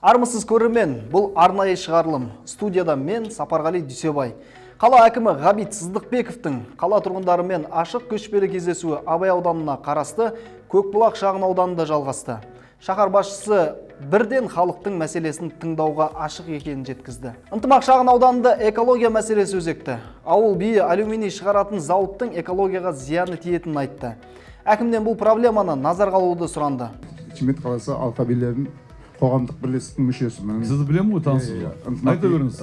Армысыз көрермен, бұл арнайы шығарылым. Студияда мен Сапарғали Дүйсебай. Қала әкімі Ғабит Сыздықбековтың қала тұрғындарымен ашық көшпелі кездесуі Абай ауданына қарасты Көкбұлақ шағын ауданында жалғасты. Шаһар басшысы бірден халықтың мәселесін тыңдауға ашық екенін жеткізді. Ынтымақ шағын ауданында экология мәселесі өзекті. Ауыл биі алюминий шығаратын зауыттың экологияға зияны тиетінін айтты. Әкімден бұл проблеманы назарға алуды сұранды. Шымкент қаласы алқабилердің қоғамдық бірлестіктің мүшесімін. Сізді білемін ғой, танысыз. Айта беріңіз.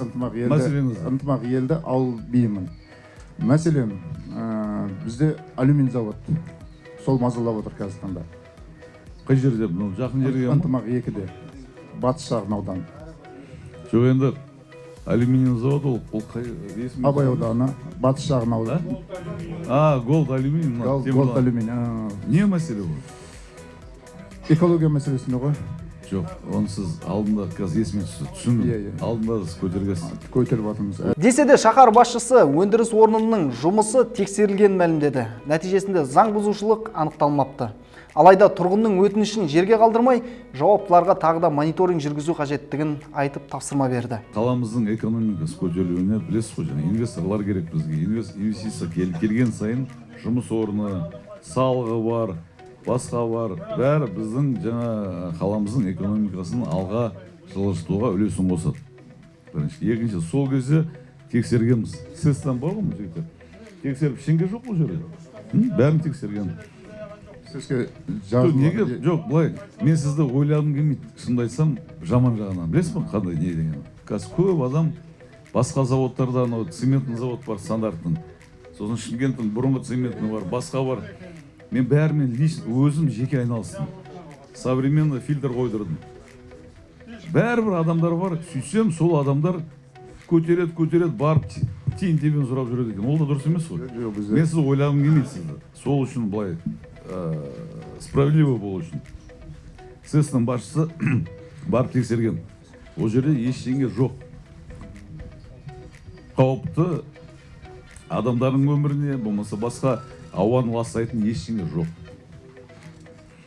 Ынтымақ елді ауыл биімін. Мәселен, бізде алюминий завод сол мазалап отыр қазіргі таңда. Қай жерде? Жақын жерге ме? Ынтымақ 2-де, батыс шағын аудан. Жоқ, енді алюминий заводы ол қай? Абай ауданы, батыс шағын аудан. Голд алюминий. Голд алюминий. Не мәселе бұл? Экология мәселесінде ғой. Жоқ, оны сіз алдында қазір есіме түсіндім. Алдында сіз көтергенсіз. Көтеріп жатырмыз. Десе де шаһар басшысы өндіріс орнының жұмысы тексерілгенін мәлімдеді. Нәтижесінде заң бұзушылық анықталмапты. Алайда тұрғынның өтінішін жерге қалдырмай, жауаптыларға тағы да мониторинг жүргізу қажеттігін айтып тапсырма берді. Қаламыздың экономикасы көтерілуіне білесіз ғой, инвесторлар керек бізге. Инвестиция келген сайын жұмыс орны, салығы бар, басқа бар. Бәрі біздің жаңа қаламыздың экономикасын алға жылжытуға үлесін қосады. Бірінші. Екінші, сол кезде тексергенбіз. Сестан бар ғой жігіттер? Тексеріп ішінге жоқ бұл жерде? Бәрін тексерген. Сізге жазым неге? Жоқ, былай. Мен сізді ойлағым келмейді. Шынымды айтсам, жаман жағынан. Білесіз бе, қандай не деген? Қазір көп адам басқа заводтарда, цементный завод бар стандарттың. Сосын Шымкенттің бұрынғы цементный бар, басқа бар. Мен бәрімен өзім жеке айналыстым. Современный фильтр қойдырдым. Бәрібір адамдар бар, сөйтсем, сол адамдар көтереді, барып тиын-тебен сұрап жүреді екен. Ол да дұрыс емес қой. Мен сізді ойлағым келмейді сізді. Сол үшін былай справедливо болу үшін. СЭС-ның басшысы барып тексерген. Ол жерде ештеңе жоқ. Қауіпті адамдардың өміріне, болмаса басқа ауаны ластайтын ештеңе жоқ.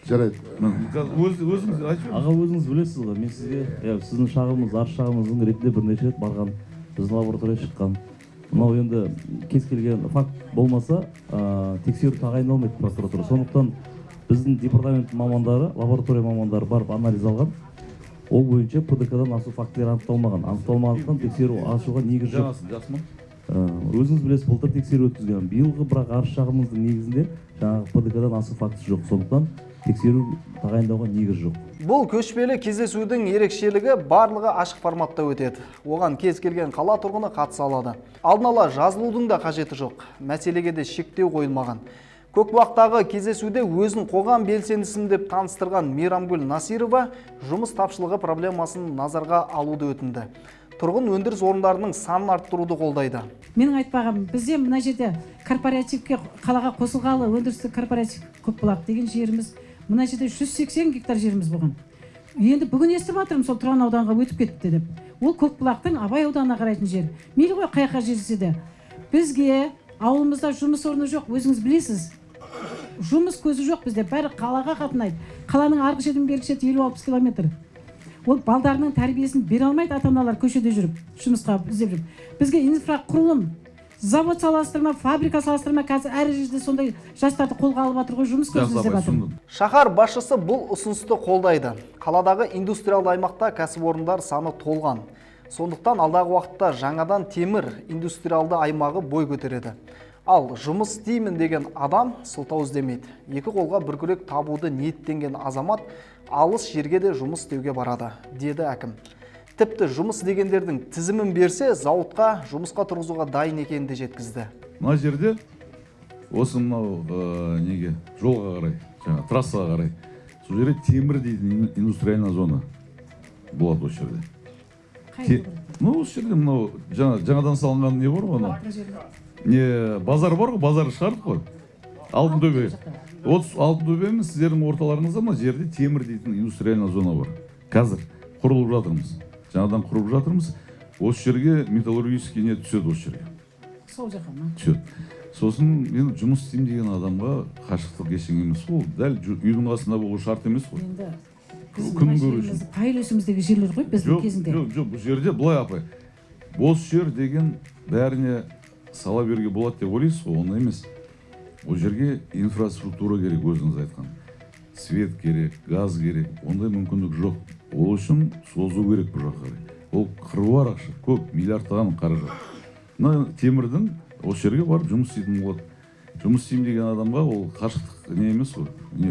Жарайды. Өзіңіз айтып Аға, өзіңіз білесіз ғой, мен сізге сіздің шағымыз, арыз шағымыздың ретінде бірнеше рет барған, біздің лаборатория шыққан. Мынау енді кез келген факт болмаса, тексеру тағайындалмайды прокуратура. Сондықтан біздің департамент мамандары, лаборатория мамандары барып анализ алған. Ол бойынша ПДК-дан асу фактілері анықталмаған. Анықталмағандықтан тексеру ашуға негіз жоқ. Жасмын? Өзіңіз білесіз, былтыр тексеру өткізген. Биылғы бірақ арыз шағымыздың негізінде жаңағы ПДК-дан асу фактісі жоқ. Сондықтан тексеру тағайындауға негіз жоқ. Бұл көшпелі кездесудің ерекшелігі барлығы ашық форматта өтеді. Оған кез келген қала тұрғыны қатыса алады. Алдын ала жазылудың да қажеті жоқ. Мәселеге де шектеу қойылмаған. Көкбұлақтағы кездесуде өзін қоғам белсендісімін деп таныстырған Мейрамгүл Насирова жұмыс тапшылығы проблемасын назарға алуды өтінді. Тұрғын өндіріс орындарының санын арттыруды қолдайды. Менің айтпағым, бізде мына жерде корпоративке қалаға қосылғалы өндірістік корпоратив Көкбұлақ деген жеріміз, мына жерде 180 гектар жеріміз болған. Енді бүгін естіп жатырмын, сол Тұран ауданға өтіп кетті деп. Ол Көкбұлақтың Абай ауданына қарайтын жер. Мейлі ғой қай жерсе де. Бізге ауылымызда жұмыс орны жоқ, өзіңіз білесіз. Жұмыс көзі жоқ бізде, бәрі қалаға қатынайды. Қаланың арғы шетінен бергі шеті 50-60 километр. Ол балдарының тәрбиесін бере алмайды, ата-аналар көшеде жүріп, жұмысқа іздеп жүріп. Бізге инфрақұрылым, завод саластырма, фабрика саластырма, қазір әр жерде сондай жастарды қолға алып жатыр ғой, жұмыс көзін іздеп жатыр. Шаһар басшысы бұл ұсынысты қолдайды. Қаладағы индустриалды аймақта кәсіпорындар саны толған. Сондықтан алдағы уақытта жаңадан темір индустриалды аймағы бой көтереді. Ал жұмыс істеймін деген адам сылтау іздемейді. Екі қолға бір күрек табуды ниеттенген азамат алыс жерге де жұмыс істеуге барады, деді әкім. Тіпті жұмыс дегендердің тізімін берсе, зауытқа жұмысқа тұрғызуға дайын екенін де жеткізді. Мына жерде осы мынау неге жолға қарай, жаңа трассаға қарай, сол жерде темір дейтін индустриальная зона болады осы жерде. Осы жерде мынау жаңадан салынған не бар ғой? Не базар бар ғой, базар шығардық қой. Алтын төбе. Алтын төбе емес, сіздердің орталарыңызда мына жерде темір дейтін индустриальная зона бар. Қазір құрылып жатырмыз. Жаңадан құрып жатырмыз. Осы жерге металлургический не түседі осы жерге. Сол жаққа ма? Түседі. Сосын мен жұмыс істеймін деген адамға қашықтық ештеңе емес. Ол дәл үйдің қасында болу шарт емес қой. Енді біз күн мына көру жеріміз үшін. пай үлесіміздегі жерлер ғой біздің кезінде. Жоқ, бұл жерде былай апай. Бос жер деген бәріне сала беруге болады деп ойлайсыз ғой, оны емес. Ол жерге инфраструктура керек, өзіңіз айтқан. Свет керек, газ керек, ондай мүмкіндік жоқ. Ол үшін созу керек бұл жаққа. Ол қыруар ақша, көп, миллиардтаған қаражат. Мына темірдің осы жерге барып жұмыс істейтін болады. Жұмыс істеймін деген адамға ол қашықтық не емес қой,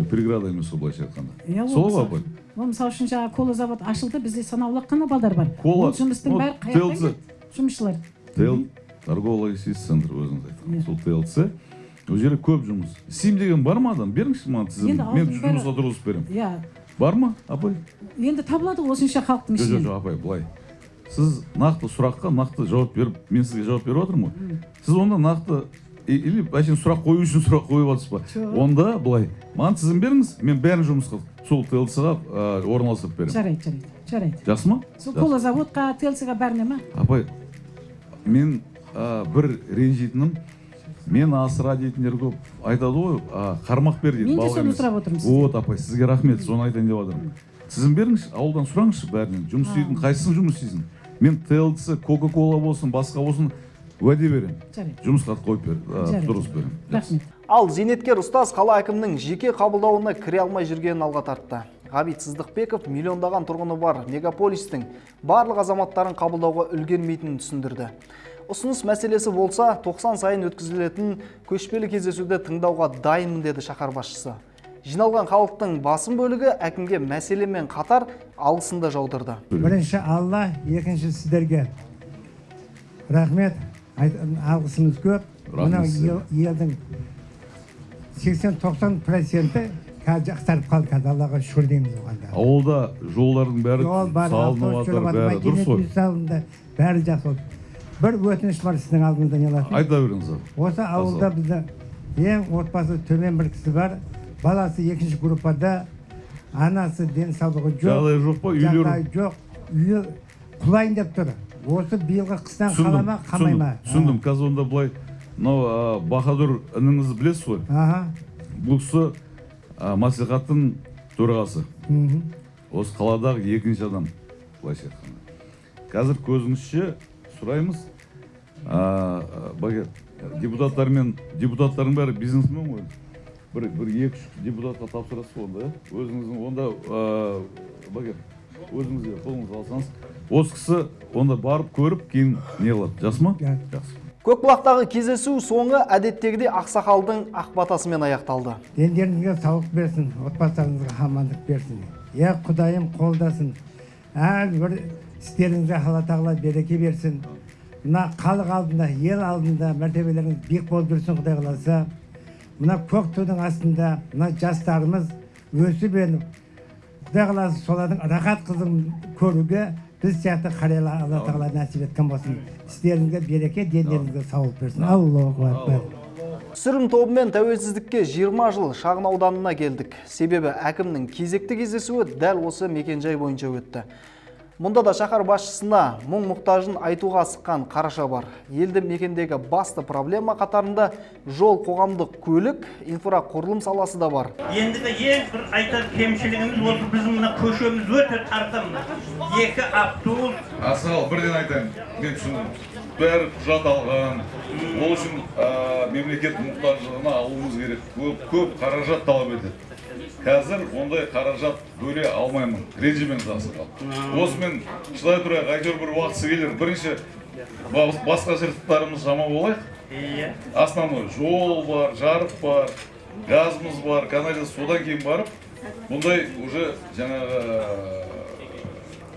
преграда емес қой, былайша айтқанда. Сол ғой апай. Ол мысалы үшін жаңағы кола завод ашылды, бізде санаулы ғана балдар бар. Кола, Ол жұмыстың бәрі қаяқтан кетті? Жұмысшылар. Торгово-логистический центр, өзіңіз айтқан. Сол ТЛЦ. Ол жерде көп жұмыс. Істеймін деген бар ма адам? Беріңізші маған тізімін. Мен жұмысқа тұрғызып беремін. Иә. Бар ма, апай? Енді табылады осынша халықтың ішінен. Жоқ, апай, былай. Сіз нақты сұраққа нақты жауап беріп, мен сізге жауап беріп отырмын ғой. Сіз онда нақты или әшейін сұрақ қою үшін сұрақ қойып отырсыз ба? Онда былай. Маған тізім беріңіз, мен бәрін жұмысқа сол ТЛЦ-ға орналастырып беремін. Жарайды. Жақсы ма? Сол кола заводқа, ТЛЦ-ға бәріне ма? Апай, мен бір ренжитінім, мен асыра дейтіндер көп айтады ғой, қармақ бер дейді. Мен де соны сұрап отырмын сізге. Вот, апай, сізге рахмет, соны айтайын деп отырмын. Тізім беріңізші, ауылдан сұраңызшы бәрінен. Жұмыс істейтін, қайсысын жұмыс істейсің? Мен ТЛЦ, Кока-кола болсын, басқа болсын, уәде беремін. Жұмысқа қойып тұрғызып беремін. Рахмет. Ал зейнеткер ұстаз қала әкімінің жеке қабылдауына кіре алмай жүргенін алға тартты. Ғабит Сыздықбеков миллиондаған тұрғыны бар мегаполистің барлық азаматтарын қабылдауға үлгермейтінін түсіндірді. Ұсыныс мәселесі болса, 90 сайын өткізілетін көшпелі кездесуде тыңдауға дайынмын деді шаһар басшысы. Жиналған халықтың басым бөлігі әкімге мәселемен қатар алғысын да жаудырды. Бірінші Алла, екінші сіздерге рахмет, алғысымыз көп. Мына елдің 80-90% қазір жақсарып қалды, қазір Аллаға шүкір дейміз оғанда. Ауылда жолдардың бәрі салынып жатыр, бәрі дұрыс қой. Бәрі жақсы болды. Бір өтініш бар сіздің алдыңызда, не аласың? Айта беріңіз. Осы ауылда бізде ең отбасы төмен бір кісі бар. Баласы екінші группада, анасы денсаулығы жоқ. Жағдай жоқ па? Үйлері? Жағдай жоқ. Үйі құлайын деп тұр. Осы биылғы қыстан қалама, қалмай ма? Түсіндім. Қазір онда былай, мынау Бахадүр ініңізді білесіз ғой? Бұл кісі мәслихаттың төрағасы. Осы қаладағы екінші адам, былайша айтқанда. Қазір көзіңізше сұраймыз. Депутаттардың бәрі бизнесмен ғой. Бір-екі депутатқа тапсырасыз онда, өзіңіздің онда өзіңізге қолыңызға алсаңыз, осы кісі онда барып көріп кейін не қылады, жақсы ма? Жақсы. Көкбұлақтағы кездесу соңы әдеттегідей ақсақалдың ақбатасымен аяқталды. Дендеріңізге саулық берсін, отбасыларыңызға амандық берсін. Құдайым қолдасын. Әрбір істеріңізге Алла тағала береке берсін. Мына халық алдында, ел алдында мәртебелеріңіз биік болып жүрсін, Құдай қаласа. Мына көк тудың астында мына жастарымыз өсіп еніп, Құдай қаласа солардың рахат қызын көруге біз сияқты қариялар Алла тағала нәсіп еткен болсын. Істеріңізге береке, дендеріңізге саулық берсін. Аллаху акбар. Түсірім тобымен тәуелсіздікке 20 жыл шағын ауданына келдік. Себебі әкімнің кезекті кездесуі дәл осы мекенжай бойынша өтті. Мұнда да шаһар басшысына мұң-мұқтажын айтуға асыққан Қараша бар. Елді мекендегі басты проблема қатарында жол, қоғамдық көлік, инфрақұрылым саласы да бар. Ендігі ең бір айтар кемшілігіміз осы біздің мына көшеміз өте тартымды. 2 автобус. Асығал, бірден айтайын, мен түсіндім. Бәрі құжат алған, ол үшін мемлекет мұқтажына алуымыз керек. Көп қаражат талап етеді. Қазір ондай қаражат бөле алмаймын, ренжімен асығал. Осы мен шыдай тұрайық, әйтеуір бір уақытысы келер. Бірінші басқа жыртықтарымыз жаман болайық. Основной жол бар, жарық бар, газымыз бар, канализация, содан кейін барып, бұндай уже жаңағы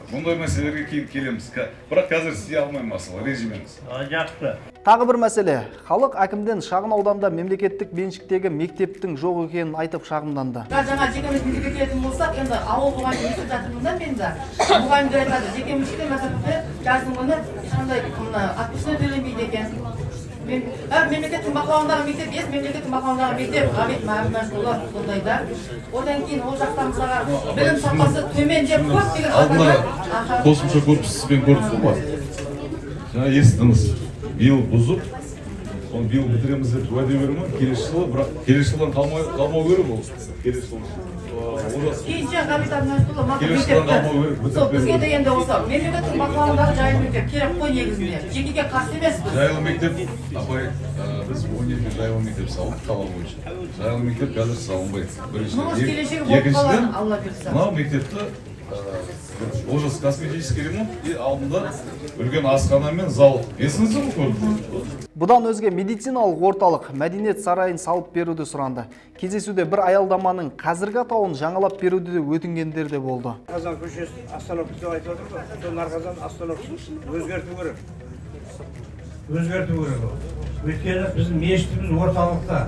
бұндай мәселелерге кейін келеміз. Бірақ қазір істей алмаймын асыл, режиміміз. Жақсы. Тағы бір мәселе. Халық әкімден шағын ауданда мемлекеттік меншіктегі мектептің жоқ екенін айтып шағымданды. Жаңа жекеменшік мектепке келетін болсақ, енді ауыл мұғалімдер естіп жатырмын да мен де. Мұғалімдер айтады, жекеменшікте мәселе жаздың күні қандай атпысына төленбейді екен. Мемлекеттің бақылауындағы мектеп, мемлекеттің бақылауындағы мектеп, Ғабит Мәмәшұлы сондайда. Одан кейін ол жақта мысалға білім сапасы төмен деп көптеген алдына қосымша корпуспен көрдіңіз ба? Жаңа естідіңіз, биыл бұзып, соны биыл бітіреміз деп уәде берді ме? Келесі жылы, бірақ келесі жылдан қалмау керек ол. Келесі жылы Кейінше Ғабит Абдынасұлы мақұл Келесі қалған мектепті. қалмау керек, Сол бітіріп бізге беру. дегенде осы мемлекеттің бақылауындағы жайлы мектеп керек қой негізінде. Жекеге қарсы емеспіз. Жайлы мектеп, апай, біз 10 елде жайлы мектеп салдық қала бойынша. Жайлы мектеп қазір салынбайды. Жұмыс келешегі болып қалады, Алла берсе. Мынау мектепті Олжас косметический ремонт и алдында үлкен асхана мен зал. Есіңізде ме көрдіңіз? Бұдан өзге медициналық орталық мәдениет сарайын салып беруді сұранды. Кездесуде бір аялдаманың қазіргі атауын жаңалап беруді де өтінгендер де болды. Нарқазан көшесі остановкасы деп айтып отыр ғой. Сол Нарқазан остановкасын өзгерту керек. Өзгерту керек ол. Өйткені біздің мешітіміз орталықта.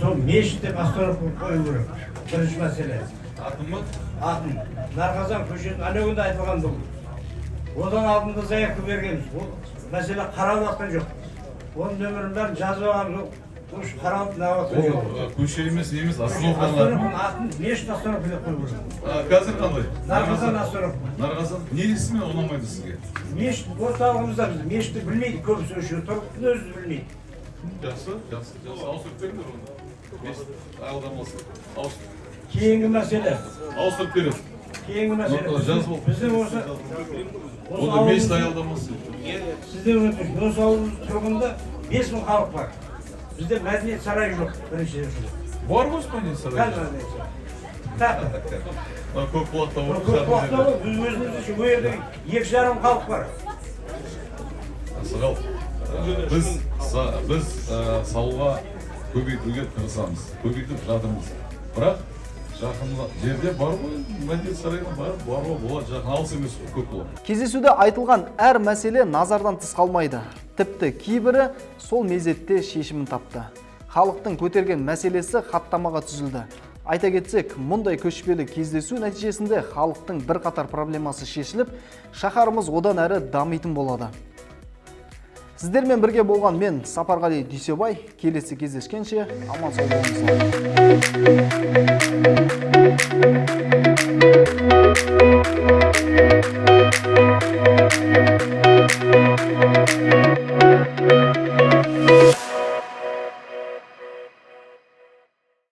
Сол мешіт деп остановка қою керек. Бірінші мәселе. Атын ба? Атын. Нарқазан көшесін анауында айтылған бұл. Одан алдында заявка бергенбіз. Ол мәселе қаралып жатқан жоқ. Оның нөмірін бәрін жазып алғанбыз. Ол қаралып нағатқан жоқ. Ол көше емес, немес, остановканың Остановканың атын мешіт остановка деп қою керек. Қазір қандай? Нарқазан остановка. Нарқазан. Несімен ұнамайды сізге? Мешіт орталығымызда біз мешітті білмейді, көбісі өші тұрып өзі білмейді. Жақсы. Ауыстырып беріңдер оны. Мешіт аялдамасы. Ауыстырып. Кейінгі мәселе. Ауыстырып береді. Кейінгі мәселе. Жаз бол. Біздің осы Онда мешіт аялдамасы. Сізден өтіш, осы ауыл тұрғында 5000 халық бар. Бізде мәдениет сарайы жоқ, бірінші Бар ғой мәдениет сарайы? Көк бұлақта бар. Көп уақытта ғой, біз өзіміз үшін бұл жерде 2,5 халық бар. Сығал, біз салуға көбейтуге тырысамыз, көбейтіп жатырмыз. Бірақ жақын жерде бар ғой, мәдениет сарайына баруға болады, жақын алыс емес көп болады. Кездесуде айтылған әр мәселе назардан тыс қалмайды. Тіпті кейбірі сол мезетте шешімін тапты. Халықтың көтерген мәселесі хаттамаға түзілді. Айта кетсек, мұндай көшпелі кездесу нәтижесінде халықтың бірқатар проблемасы шешіліп, шаһарымыз одан әрі дамитын болады. Сіздермен бірге болған мен Сапарғали Дүйсебай, келесі кездескенше аман сау болыңыздар.